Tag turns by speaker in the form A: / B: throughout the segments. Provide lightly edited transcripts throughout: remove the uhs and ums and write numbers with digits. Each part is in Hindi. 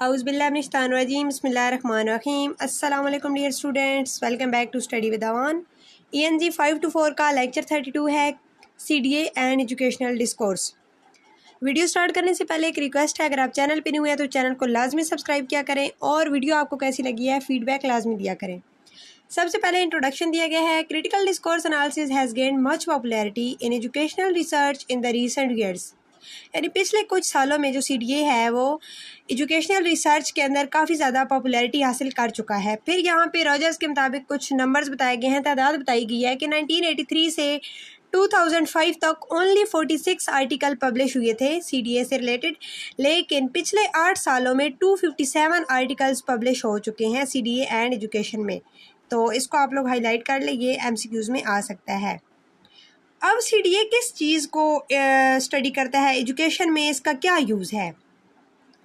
A: औज़ुबिल्लाहिमिनश्शैतानिर्रजीम बिस्मिल्लाहिर्रहमानिर्रहीम। अस्सलाम वालेकुम dear students, welcome back to study with Awan. ENG 5 to 4 का लेक्चर 32 है CDA and educational discourse. Video start करने से पहले एक रिक्वेस्ट है, अगर आप चैनल पर न्यू हैं तो चैनल को लाजमी सब्सक्राइब किया करें और वीडियो आपको कैसी लगी है फीडबैक लाजमी दिया करें। सबसे पहले इंट्रोडक्शन दिया गया है। Critical discourse analysis has gained much popularity in educational research in the recent years. यानी पिछले कुछ सालों में जो CDA है वो एजुकेशनल रिसर्च के अंदर काफ़ी ज़्यादा पॉपुलैरिटी हासिल कर चुका है। फिर यहाँ पे रॉजर्स के मुताबिक कुछ नंबर्स बताए गए हैं, तादाद बताई गई है कि 1983 से 2005 तक ओनली 46 आर्टिकल पब्लिश हुए थे CDA से रिलेटेड, लेकिन पिछले 8 सालों में 257 आर्टिकल्स पब्लिश हो चुके हैं CDA एंड एजुकेशन में। तो इसको आप लोग हाईलाइट कर ले, ये MCQs में आ सकता है। अब CDA किस चीज़ को स्टडी करता है, एजुकेशन में इसका क्या यूज़ है।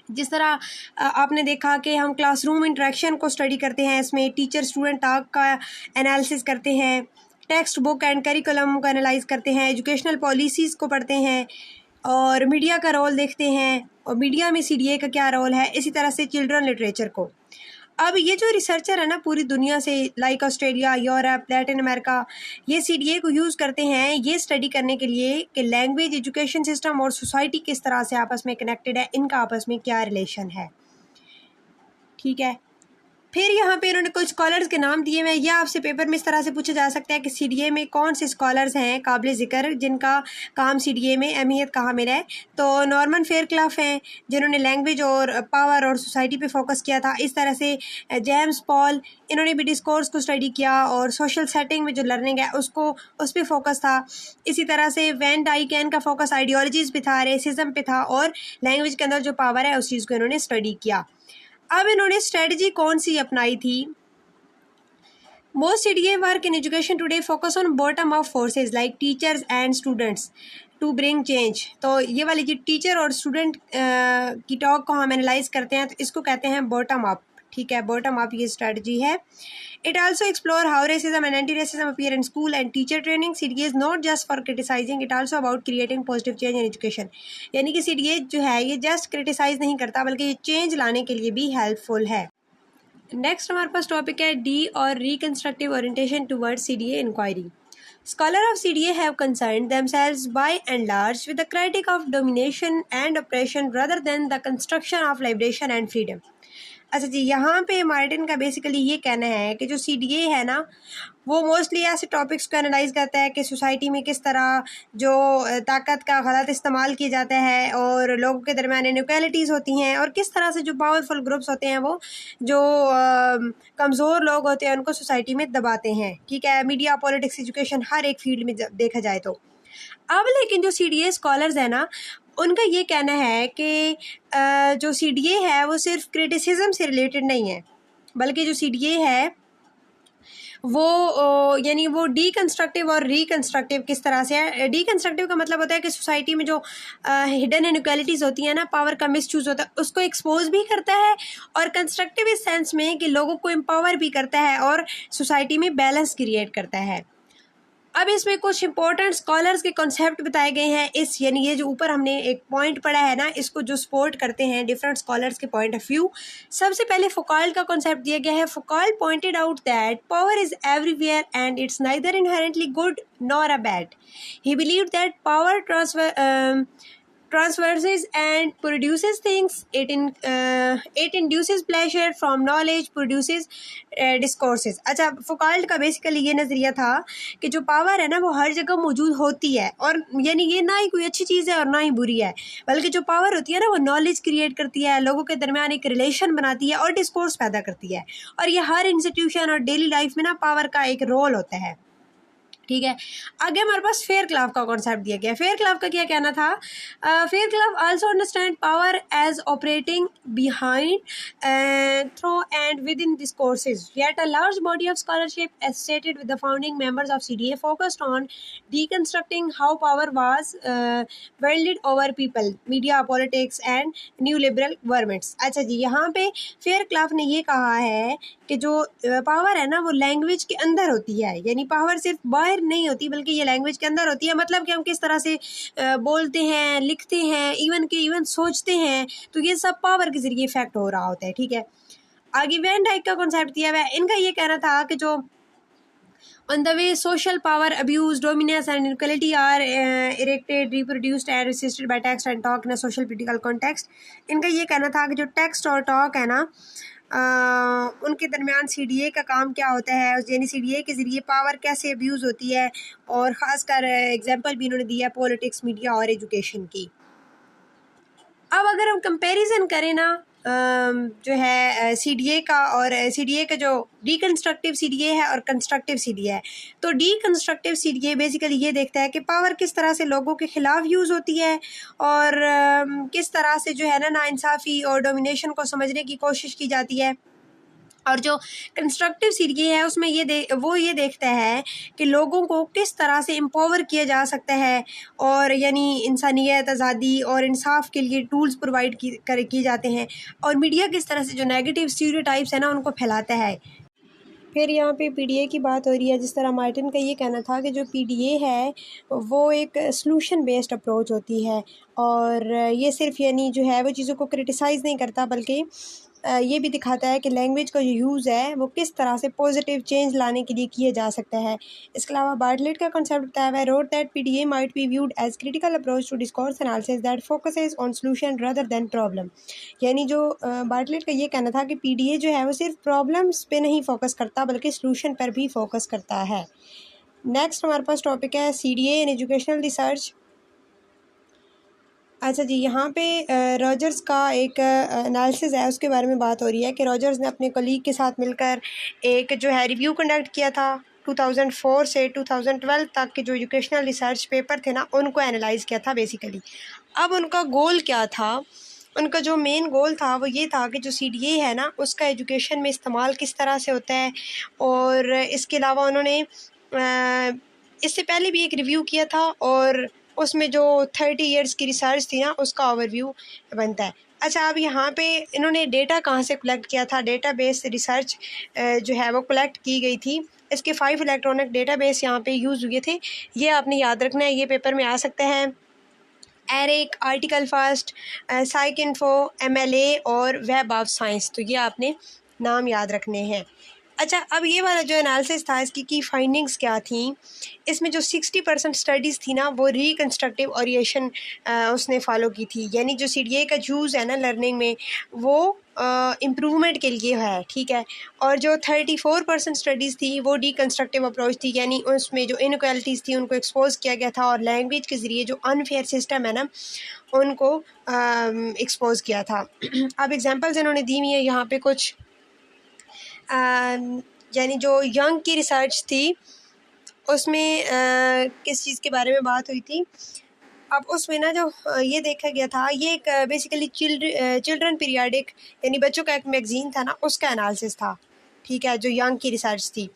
A: जिस तरह आपने देखा कि हम क्लासरूम इंटरेक्शन को स्टडी करते हैं, इसमें टीचर स्टूडेंट टॉक का एनालिसिस करते हैं, टेक्स्ट बुक एंड करिकुलम को एनालाइज करते हैं, एजुकेशनल पॉलिसीज़ को पढ़ते हैं और मीडिया का रोल देखते हैं और मीडिया में CDA का क्या रोल है, इसी तरह से चिल्ड्रन लिटरेचर को। अब ये जो रिसर्चर है ना पूरी दुनिया से, like Australia, Europe, Latin America, ये CDA को यूज़ करते हैं ये स्टडी करने के लिए कि लैंग्वेज, एजुकेशन सिस्टम और सोसाइटी किस तरह से आपस में कनेक्टेड है, इनका आपस में क्या रिलेशन है। ठीक है, फिर यहाँ पे इन्होंने कुछ स्कॉलर्स के नाम दिए हुए हैं। यह आपसे पेपर में इस तरह से पूछा जा सकता है कि CDA में कौन से स्कॉलर्स हैं काबिल ज़िक्र जिनका काम CDA में अहमियत कहाँ मिला है। तो नॉर्मन फेयरक्लॉफ हैं जिन्होंने लैंग्वेज और पावर और सोसाइटी पे फोकस किया था। इस तरह से जेम्स पॉल, इन्होंने भी डिस्कोर्स को स्टडी किया और सोशल सेटिंग में जो लर्निंग है उसको उस पर फोकस था। इसी तरह से वैन डाइकेन का फोकस आइडियोलॉजीज़ पे था, रेसिज्म पे था और लैंग्वेज के अंदर जो पावर है उस चीज़ को इन्होंने स्टडी किया। अब इन्होंने स्ट्रेटजी कौन सी अपनाई थी। Most CDA work in education today focus on bottom up forces like teachers and students to bring change. तो ये वाली जो टीचर और स्टूडेंट की टॉक को हम एनालाइज करते हैं तो इसको कहते हैं बॉटम अप। ठीक है, बॉटम अप ये स्ट्रेटजी है। It also explore how racism and anti racism appear in school and teacher training. CDA is not just for criticising, it also about creating positive change in education. यानी कि CDA जो है ये जस्ट क्रिटिसाइज नहीं करता बल्कि ये चेंज लाने के लिए भी हेल्पफुल है। नेक्स्ट हमारे पास टॉपिक है D और reconstructive orientation towards CDA inquiry. Scholars of CDA have concerned themselves by and large with the critique of domination and oppression rather than the construction of liberation and freedom। अच्छा जी, यहाँ पे मार्टिन का बेसिकली ये कहना है कि जो CDA है ना वो मोस्टली ऐसे टॉपिक्स को एनालाइज करता है कि सोसाइटी में किस तरह जो ताकत का गलत इस्तेमाल किया जाता है और लोगों के दरमियान इनइक्वालिटीज़ होती हैं और किस तरह से जो पावरफुल ग्रुप्स होते हैं वो जो कमज़ोर लोग होते हैं उनको सोसाइटी में दबाते हैं। ठीक है, मीडिया, पॉलिटिक्स, एजुकेशन, हर एक फील्ड में देखा जाए तो। अब लेकिन जो CDA स्कॉलर्स हैं ना उनका ये कहना है कि जो CDA है वो सिर्फ क्रिटिसिज्म से रिलेटेड नहीं है बल्कि जो CDA है वो यानी वो डीकंस्ट्रक्टिव और रिकंस्ट्रक्टिव किस तरह से है। डीकंस्ट्रक्टिव का मतलब होता है कि सोसाइटी में जो हिडन इनइक्वालिटीज़ होती हैं ना, पावर का मिसयूज़ होता है, उसको एक्सपोज भी करता है और कंस्ट्रक्टिव इस सेंस में कि लोगों को एम्पावर भी करता है और सोसाइटी में बैलेंस क्रिएट करता है। अब इसमें कुछ इंपॉर्टेंट स्कॉलर्स के कॉन्सेप्ट बताए गए हैं। इस यानी ये जो ऊपर हमने एक पॉइंट पढ़ा है ना, इसको जो सपोर्ट करते हैं डिफरेंट स्कॉलर्स के पॉइंट ऑफ व्यू। सबसे पहले फुकाल्ट का कॉन्सेप्ट दिया गया है। Foucault pointed out that power is everywhere and it's neither inherently good nor a bad. He believed that power transverses and produces things. It induces pleasure from knowledge, produces discourses। अच्छा, फुकाल्ट का बेसिकली ये नज़रिया था कि जो पावर है ना वो हर जगह मौजूद होती है और यानी ये ना ही कोई अच्छी चीज़ है और ना ही बुरी है, बल्कि जो पावर होती है ना वो नॉलेज क्रिएट करती है, लोगों के दरमियान एक रिलेशन बनाती है और डिस्कोर्स पैदा करती है। और ये हर इंस्टीट्यूशन और डेली लाइफ में ना पावर का एक रोल होता है। ठीक है, आगे हमारे पास फेयरक्लॉफ का कॉन्सेप्ट दिया गया। फेयरक्लॉफ का क्या कहना था। Fairclough also understand power as operating behind, through and within discourses, yet a large body of scholarship associated with the founding members of CDA focused on deconstructing how power was welded over people, media, politics and new liberal governments. अच्छा जी, यहाँ पे फेयरक्लॉफ ने ये कहा है कि जो पावर है ना वो लैंग्वेज के अंदर होती है, यानी पावर सिर्फ बाहर बाहर नहीं होती बल्कि ये लैंग्वेज के अंदर होती है। मतलब कि हम किस तरह से बोलते हैं, लिखते हैं, इवन सोचते हैं, तो ये सब पावर के ज़रिए इफेक्ट हो रहा होता है। ठीक है, आगे वैन डाइक का कॉन्सेप्ट दिया हुआ है। इनका ये कहना था कि जो on the way social power abuse, dominance and inequality are erected, reproduced and resisted by text and talk in a social political context। इनका ये कहना था कि जो टेक्स्ट और टॉक है ना, उनके दरमियान CDA का काम क्या होता है, यानी CDA के ज़रिए पावर कैसे अब्यूज़ होती है, और ख़ासकर एग्जांपल भी इन्होंने दिया पॉलिटिक्स, मीडिया और एजुकेशन की। अब अगर हम कंपैरिजन करें ना जो है CDA का, और CDA का जो डीकंस्ट्रक्टिव CDA है और कंस्ट्रक्टिव CDA है, तो डीकंस्ट्रक्टिव CDA बेसिकली ये देखता है कि पावर किस तरह से लोगों के ख़िलाफ़ यूज़ होती है, और किस तरह से जो है ना नाइंसाफ़ी और डोमिनेशन को समझने की कोशिश की जाती है। और जो कंस्ट्रक्टिव CDA है उसमें वो ये देखता है कि लोगों को किस तरह से एम्पावर किया जा सकता है, और यानी इंसानियत, आज़ादी और इंसाफ के लिए टूल्स प्रोवाइड किए जाते हैं, और मीडिया किस तरह से जो नेगेटिव स्टीरियोटाइप्स है ना उनको फैलाता है। फिर यहाँ पे PDA की बात हो रही है। जिस तरह मार्टिन का ये कहना था कि जो PDA है वो एक सॉल्यूशन बेस्ड अप्रोच होती है, और ये सिर्फ यानी जो है वो चीज़ों को क्रिटिसाइज़ नहीं करता बल्कि ये भी दिखाता है कि लैंग्वेज का जो यूज़ है वो किस तरह से पॉजिटिव चेंज लाने के लिए किया जा सकता है। इसके अलावा बार्टलेट का कॉन्सेप्ट बताया हुआ है। Wrote that PDA might be viewed as critical approach to discourse analysis that focuses on solution rather than problem. यानी जो बार्टलेट का ये कहना था कि PDA जो है वो सिर्फ प्रॉब्लम्स पे नहीं फोकस करता बल्कि सॉल्यूशन पर भी फोकस करता है। नेक्स्ट हमारे पास टॉपिक है CDA इन एजुकेशनल रिसर्च। अच्छा जी, यहाँ पे रॉजर्स का एक एनालिसिस है, उसके बारे में बात हो रही है कि रॉजर्स ने अपने कलीग के साथ मिलकर एक जो है रिव्यू कंडक्ट किया था 2004 से 2012 तक के जो एजुकेशनल रिसर्च पेपर थे ना उनको एनालाइज किया था बेसिकली। अब उनका गोल क्या था, उनका जो मेन गोल था वो ये था कि जो CDA है ना उसका एजुकेशन में इस्तेमाल किस तरह से होता है, और इसके अलावा उन्होंने इससे पहले भी एक रिव्यू किया था और उसमें जो 30 इयर्स की रिसर्च थी ना उसका ओवरव्यू बनता है। अच्छा, अब यहाँ पे इन्होंने डेटा कहाँ से कलेक्ट किया था, डेटाबेस रिसर्च जो है वो कलेक्ट की गई थी। इसके 5 इलेक्ट्रॉनिक डेटाबेस यहाँ पे यूज़ हुए थे, ये आपने याद रखना है, ये पेपर में आ सकते हैं। एरिक, आर्टिकल फर्स्ट, साइकिन्फो, MLA और वेब ऑफ साइंस, तो ये आपने नाम याद रखने हैं। अच्छा, अब ये वाला जो एनालिसिस था इसकी की फाइंडिंग्स क्या थी, इसमें जो 60% स्टडीज़ थी ना वो रिकन्स्ट्रक्टिव ओरिएंटेशन उसने फॉलो की थी। यानी जो CDA का यूज़ है ना लर्निंग में वो इम्प्रूवमेंट के लिए है। ठीक है, और जो 34% स्टडीज़ थी वो डिकन्स्ट्रक्टिव अप्रोच थी, यानी उसमें जो इनइक्वालिटीज़ थी उनको एक्सपोज किया गया था और लैंग्वेज के ज़रिए जो अनफेयर सिस्टम है ना उनको एक्सपोज किया था। अब एग्जांपल्स इन्होंने दी हुई है यहाँ पे कुछ, यानी जो यंग की रिसर्च थी उसमें किस चीज़ के बारे में बात हुई थी। अब उसमें ना जो ये देखा गया था, ये एक बेसिकली चिल्ड्रन पीरियडिक यानी बच्चों का एक मैगज़ीन था ना उसका एनालिसिस था। ठीक है, जो यंग की रिसर्च थी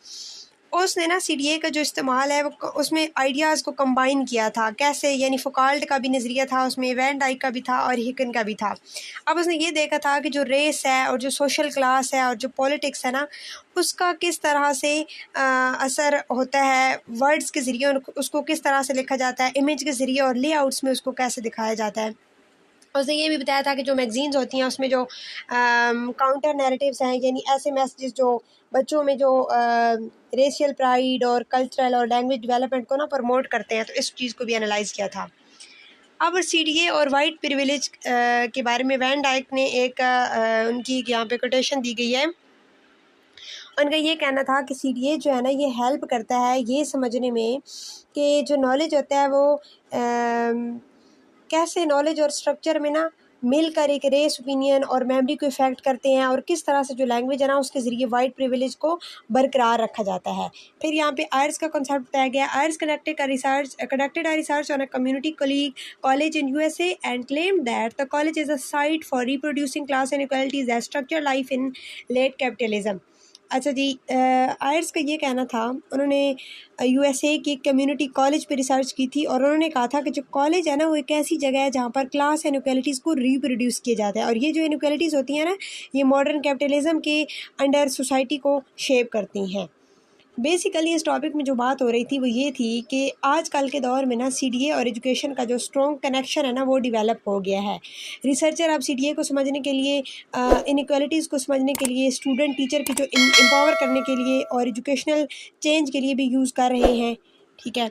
A: उसने ना CDA का जो इस्तेमाल है वो उसमें आइडियाज़ को कंबाइन किया था कैसे, यानी फुकाल्ट का भी नज़रिया था उसमें, वैन डाइक का भी था और हिकन का भी था। अब उसने ये देखा था कि जो रेस है और जो सोशल क्लास है और जो पॉलिटिक्स है ना उसका किस तरह से असर होता है, वर्ड्स के ज़रिए उसको किस तरह से लिखा जाता है, इमेज के ज़रिए और लेआउट्स में उसको कैसे दिखाया जाता है। उसने ये भी बताया था कि जो मैगज़ीन्स होती हैं उसमें जो काउंटर नैरेटिव्स हैं, यानी ऐसे मैसेजेस जो बच्चों में जो रेशियल प्राइड और कल्चरल और लैंग्वेज डेवलपमेंट को ना प्रमोट करते हैं, तो इस चीज़ को भी एनालाइज़ किया था। अब CDA और वाइट प्रिविलेज के बारे में वैन डाइक ने एक उनकी यहाँ पे कोटेशन दी गई है। उनका ये कहना था कि CDA जो है ना ये हेल्प करता है ये समझने में कि जो नॉलेज होता है वो कैसे नॉलेज और स्ट्रक्चर में ना मिलकर एक रेस, ओपिनियन और मेमोरी को इफेक्ट करते हैं, और किस तरह से जो लैंग्वेज है ना उसके ज़रिए वाइट प्रिविलेज को बरकरार रखा जाता है। फिर यहाँ पे आयर्स का कॉन्सेप्ट बताया गया। Aires conducted a research on a community college in USA and claimed that the college is a site for reproducing class inequalities that structure life in late capitalism। अच्छा जी, आयर्स का ये कहना था, उन्होंने USA की कम्युनिटी कॉलेज पे रिसर्च की थी और उन्होंने कहा था कि जो कॉलेज है ना वो एक ऐसी जगह है जहाँ पर क्लास इनइक्वालिटीज़ को रिप्रोड्यूस किया जाता है, और ये जो इनइक्वालिटीज़ होती हैं ना ये मॉडर्न कैपिटलिज्म के अंडर सोसाइटी को शेप करती हैं। बेसिकली इस टॉपिक में जो बात हो रही थी वो ये थी कि आजकल के दौर में ना सीडीए और एजुकेशन का जो स्ट्रॉन्ग कनेक्शन है ना वो डेवलप हो गया है। रिसर्चर अब सीडीए को समझने के लिए, इनइक्वालिटीज़ को समझने के लिए, स्टूडेंट टीचर की जो एम्पावर करने के लिए और एजुकेशनल चेंज के लिए भी यूज़ कर रहे हैं। ठीक है।